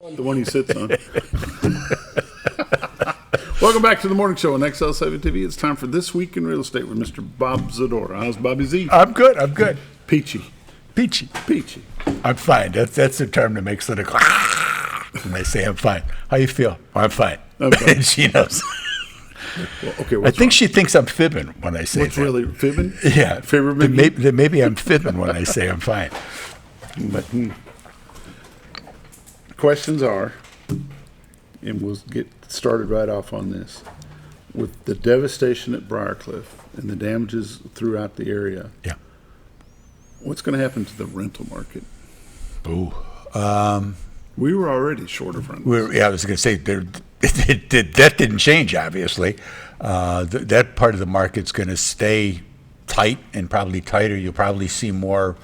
The one he sits on. Welcome back to the morning show on XL7 TV. It's time for This Week in Real Estate with Mr. Bob Zadora. How's Bobby Z? I'm good. Peachy. Peachy. I'm fine. That's the term that makes it a when they say I'm fine. How you feel? I'm fine. And she knows. Well, okay, I think she thinks I'm fibbing when I say what's that. really fibbing? Yeah. Fibbing? Maybe I'm fibbing when I say I'm fine. But questions are, and we'll get started right off on this, with the devastation at Briarcliff and the damages throughout the area. Yeah. What's going to happen to the rental market? Ooh. We were already short of rentals. I was going to say that didn't change. Obviously, that part of the market's going to stay tight and probably tighter. You'll probably see more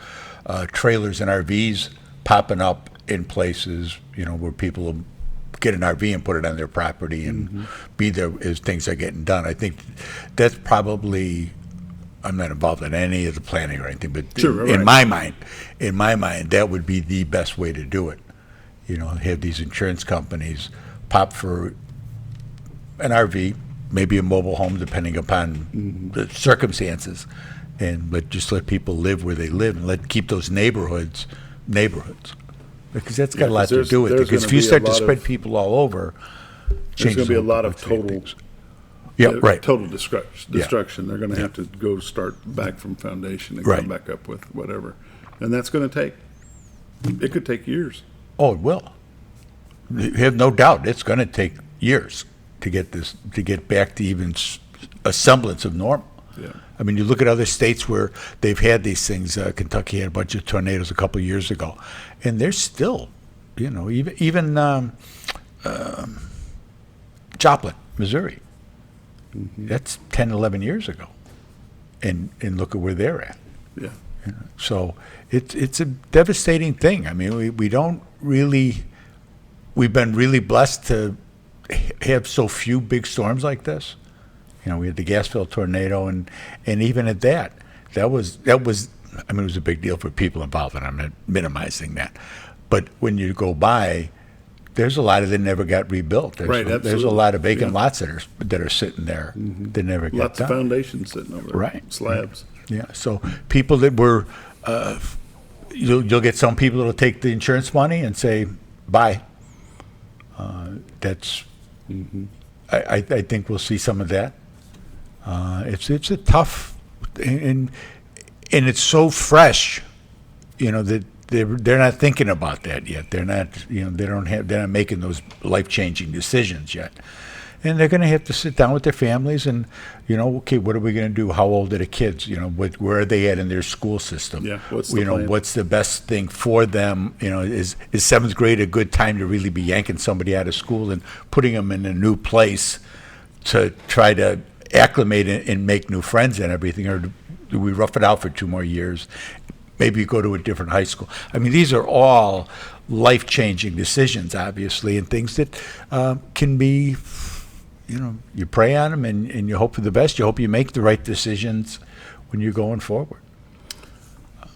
trailers and RVs popping up in places, where people will get an RV and put it on their property and be there as things are getting done. I think that's probably. I'm not involved in any of the planning or anything, but in my mind, that would be the best way to do it. Have these insurance companies pop for an RV, maybe a mobile home, depending upon the circumstances, but just let people live where they live and keep those neighborhoods, because that's got a lot to do with it. Because if you start to spread people all over, there's going to be a lot of total. Total destruction. They're going to have to go start back from foundation and come back up with whatever, and that's going to it could take years. Oh, it will. You have no doubt. It's going to take years to get back to even a semblance of normal. Yeah. I mean, you look at other states where they've had these things. Kentucky had a bunch of tornadoes a couple of years ago, and they're still, even Joplin, Missouri. That's 10, 11 years ago, and look at where they're at. Yeah. So it's a devastating thing. I mean, we've been really blessed to have so few big storms like this. We had the Gasville tornado, and even at that was. I mean, it was a big deal for people involved, and I'm not minimizing that. But when you go by, there's a lot of that never got rebuilt. There's a lot of vacant lots that are sitting there that never got Lots done. of foundations sitting over there. Right. Slabs. Yeah. So people that were, you'll get some people that'll take the insurance money and say, bye. That's. I think we'll see some of that. It's a tough, and it's so fresh, that. They're not thinking about that yet. They're not, they're not making those life-changing decisions yet. And they're going to have to sit down with their families and, okay, what are we going to do? How old are the kids? Where are they at in their school system? Yeah, what's the plan? What's the best thing for them? Is seventh grade a good time to really be yanking somebody out of school and putting them in a new place to try to acclimate and make new friends and everything? Or do we rough it out for 2 more years? Maybe you go to a different high school. I mean, these are all life-changing decisions, obviously, and things that can be, you pray on them and you hope for the best. You hope you make the right decisions when you're going forward.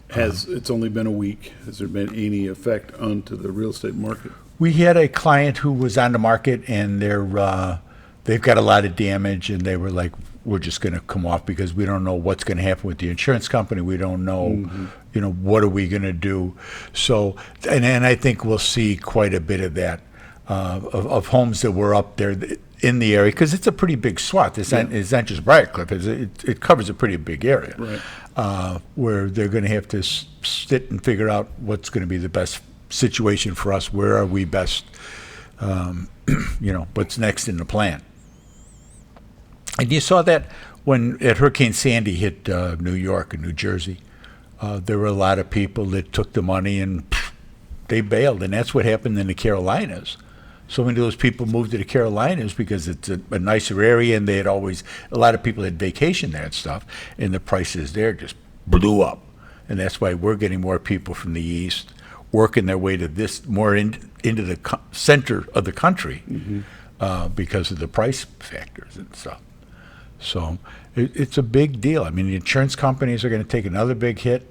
It's only been a week. Has there been any effect onto the real estate market? We had a client who was on the market, and they've got a lot of damage, and they were like, we're just going to come off because we don't know what's going to happen with the insurance company. We don't know, what are we going to do? So, and I think we'll see quite a bit of that, of homes that were up there in the area, because it's a pretty big swath. It's not just Briarcliff. It covers a pretty big area, where they're going to have to sit and figure out what's going to be the best situation for us. Where are we best, what's next in the plan. And you saw that when Hurricane Sandy hit New York and New Jersey. There were a lot of people that took the money and they bailed, and that's what happened in the Carolinas. So many of those people moved to the Carolinas because it's a nicer area, and a lot of people had vacation there and stuff, and the prices there just blew up. And that's why we're getting more people from the east working their way to this more into the center of the country because of the price factors and stuff. So it's a big deal. I mean, the insurance companies are going to take another big hit.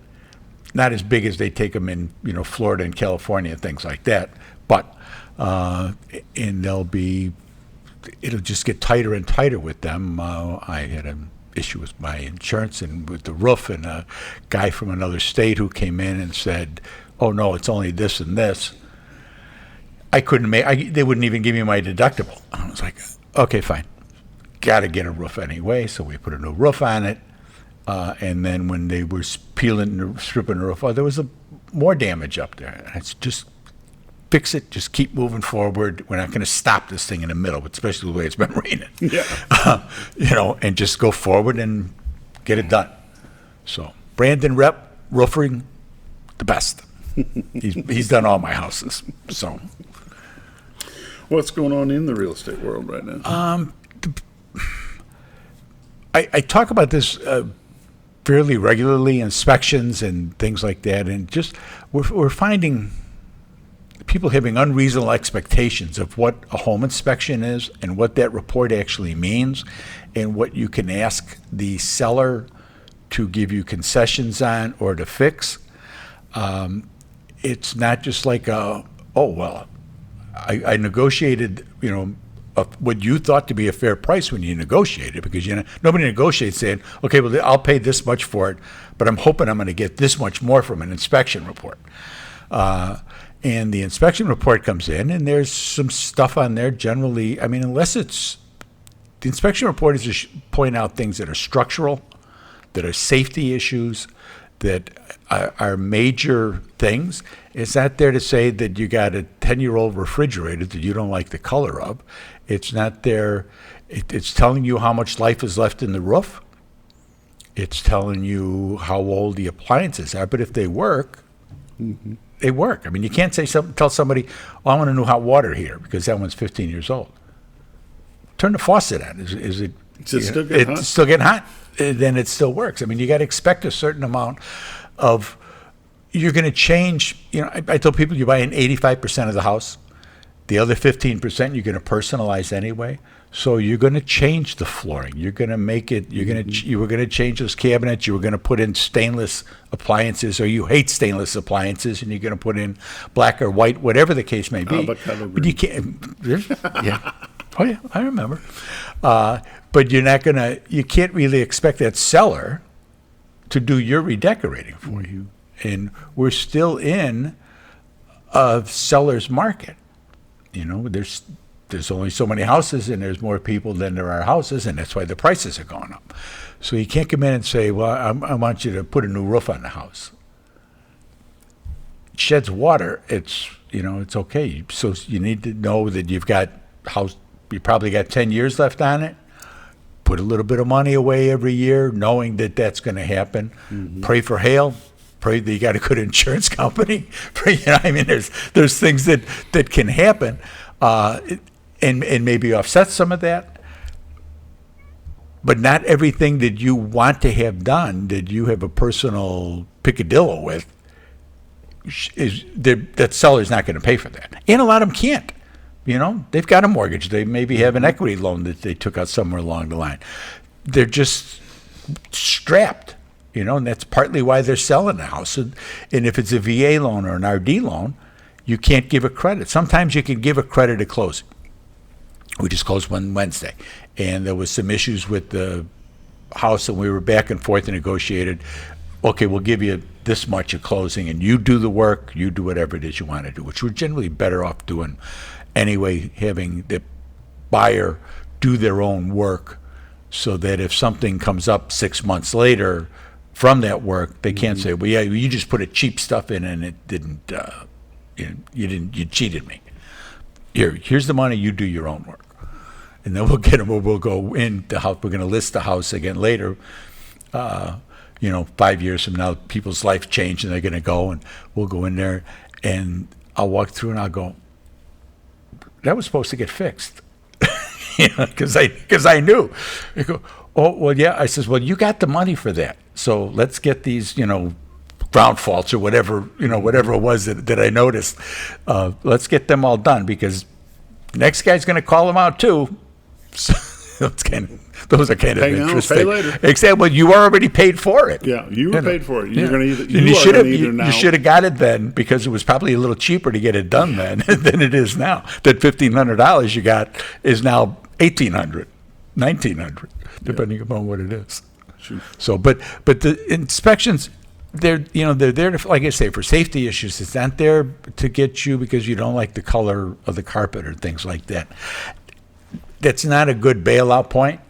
not as big as they take them in, Florida and California and things like that. But and it'll just get tighter and tighter with them. I had an issue with my insurance and with the roof, and a guy from another state who came in and said, "Oh no, it's only this and this." I couldn't they wouldn't even give me my deductible. I was like, okay, fine. Got to get a roof anyway, so we put a new roof on it. And then when they were stripping the roof, there was more damage up there. And it's just fix it, just keep moving forward. We're not going to stop this thing in the middle, especially the way it's been raining. Yeah. And just go forward and get it done. So Brandon Rep, roofing, the best. He's done all my houses. So. What's going on in the real estate world right now? I talk about this fairly regularly, inspections and things like that, and just we're finding people having unreasonable expectations of what a home inspection is and what that report actually means, and what you can ask the seller to give you concessions on or to fix. It's not just like I negotiated, what you thought to be a fair price when you negotiated, because nobody negotiates saying, okay, well, I'll pay this much for it, but I'm hoping I'm going to get this much more from an inspection report. And the inspection report comes in, and there's some stuff on there generally. I mean, the inspection report is to point out things that are structural, that are safety issues, that are major things. It's not there to say that you got a 10-year-old refrigerator that you don't like the color of. It's not there. It's telling you how much life is left in the roof. It's telling you how old the appliances are. But if they work, they work. I mean, you can't tell somebody, I want a new hot water heater because that one's 15 years old. Turn the faucet on. Is it still getting hot? It's still getting hot. Then it still works. I mean, you got to expect a certain amount of, you're going to change. I tell people you buy in 85% of the house. The other 15% you're going to personalize anyway. So you're going to change the flooring. You're going to make it, you were going to change those cabinets. You were going to put in stainless appliances, or you hate stainless appliances, and you're going to put in black or white, whatever the case may be. But you can't, yeah. Oh yeah, I remember. But you can't really expect that seller to do your redecorating for you. And we're still in a seller's market. There's only so many houses, and there's more people than there are houses, and that's why the prices are going up. So you can't come in and say, well, I want you to put a new roof on the house. It sheds water. It's okay. So you need to know that you probably got 10 years left on it. Put a little bit of money away every year, knowing that that's going to happen. Pray for hail. Pray that you got a good insurance company. There's things that can happen, and maybe offset some of that. But not everything that you want to have done, that you have a personal picadillo with, that seller's not going to pay for that. And a lot of them can't. They've got a mortgage. They maybe have an equity loan that they took out somewhere along the line. They're just strapped, and that's partly why they're selling the house. And if it's a VA loan or an RD loan, you can't give a credit. Sometimes you can give a credit at closing. We just closed one Wednesday, and there was some issues with the house, and we were back and forth and negotiated. Okay, we'll give you this much at closing, and you do the work, you do whatever it is you want to do, which we're generally better off doing anyway, having the buyer do their own work, so that if something comes up 6 months later from that work, they can't say, well, yeah, you just put a cheap stuff in and it didn't, you cheated me. Here's the money, you do your own work. And then we'll get them, or we'll go in the house, we're going to list the house again later, 5 years from now, people's life changed and they're going to go, and we'll go in there, and I'll walk through and I'll go, that was supposed to get fixed. Because I knew. I go, oh, well, yeah. I says, well, you got the money for that. So let's get these, ground faults or whatever it was that I noticed. Let's get them all done, because next guy's going to call them out too. those are kind of Hang on, interesting. pay later. Except when you already paid for it. Yeah, you were paid for it. You're going to And you should have now. got it then, because it was probably a little cheaper to get it done then than it is now. That $1,500 you got is now $1,800, $1,900, depending upon what it is. Shoot. So, but the inspections, they're there to, like I say, for safety issues. It's not there to get you because you don't like the color of the carpet or things like that. That's not a good bailout point.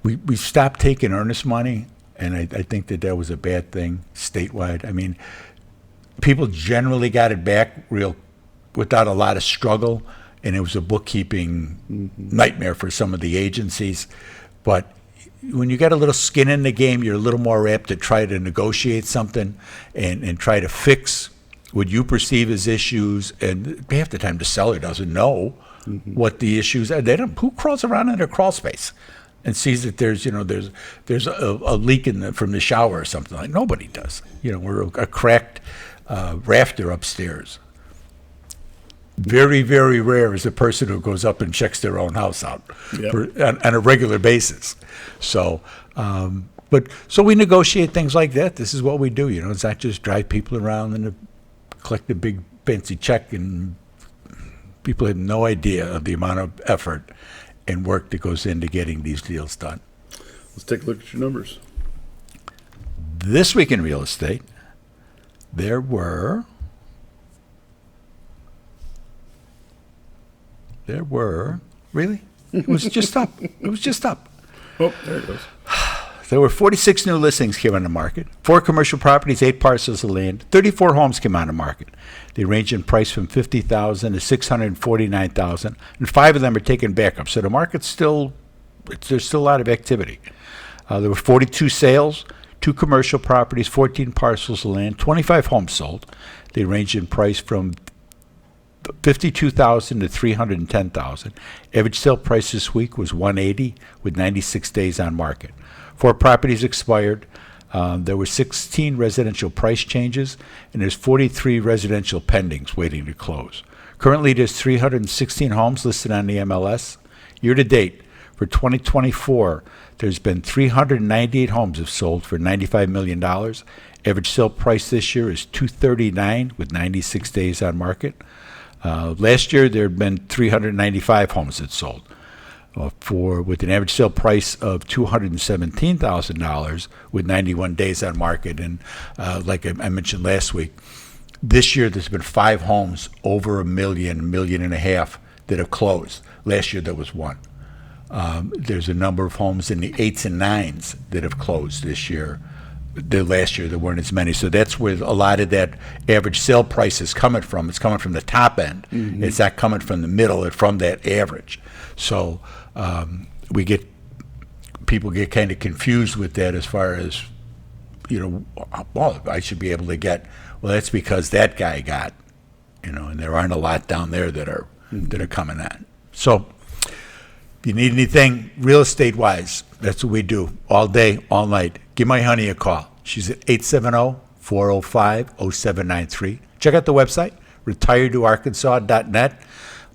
We stopped taking earnest money, and I think that was a bad thing statewide. I mean, people generally got it back without a lot of struggle, and it was a bookkeeping nightmare for some of the agencies. But when you got a little skin in the game, you're a little more apt to try to negotiate something and try to fix what you perceive as issues. And half the time the seller doesn't know what the issues are. Who crawls around in their crawl space and sees that there's a leak from the shower or something? Like, nobody does. We're a cracked rafter upstairs. Very, very rare is a person who goes up and checks their own house out on a regular basis. So, so we negotiate things like that. This is what we do. It's not just drive people around and collect a big fancy check, and people have no idea of the amount of effort and work that goes into getting these deals done. Let's take a look at your numbers. This week in real estate, there were really? It was just up. It was just up. Oh, there it goes. There were 46 new listings came on the market, 4 commercial properties, 8 parcels of land, 34 homes came on the market. They range in price from $50,000 to $649,000, and 5 of them are taken back up. So the market's there's still a lot of activity. There were 42 sales, 2 commercial properties, 14 parcels of land, 25 homes sold. They range in price from $52,000 to $310,000. Average sale price this week was $180 with 96 days on market. 4 properties expired. There were 16 residential price changes, and there's 43 residential pendings waiting to close. Currently, there's 316 homes listed on the MLS. Year to date, for 2024, there's been 398 homes have sold for $95 million. Average sale price this year is $239 with 96 days on market. Last year, there had been 395 homes that sold with an average sale price of $217,000 with 91 days on market. And like I mentioned last week, this year there's been 5 homes over $1 million, $1.5 million that have closed. Last year there was 1. There's a number of homes in the 8s and 9s that have closed this year. Last year there weren't as many, so that's where a lot of that average sale price is coming from. It's coming from the top end. It's not coming from the middle. It's from that average. So people get kind of confused with that as far as I should be able to get. Well, that's because that guy got, and there aren't a lot down there that are coming on. So if you need anything real estate wise, that's what we do all day, all night. Give my honey a call. She's at 870-405-0793. Check out the website, retiredtoarkansas.net.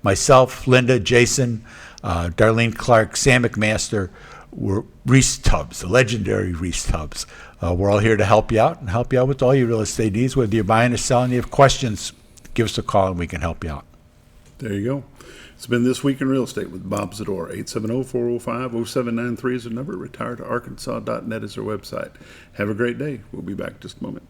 Myself, Linda, Jason, Darlene Clark, Sam McMaster, we're Reese Tubbs, the legendary Reese Tubbs. We're all here to help you out and help you out with all your real estate needs. Whether you're buying or selling, you have questions, give us a call and we can help you out. There you go. It's been This Week in Real Estate with Bob Zador. 870-405-0793 is the number. Retiredtoarkansas.net is our website. Have a great day. We'll be back in just a moment.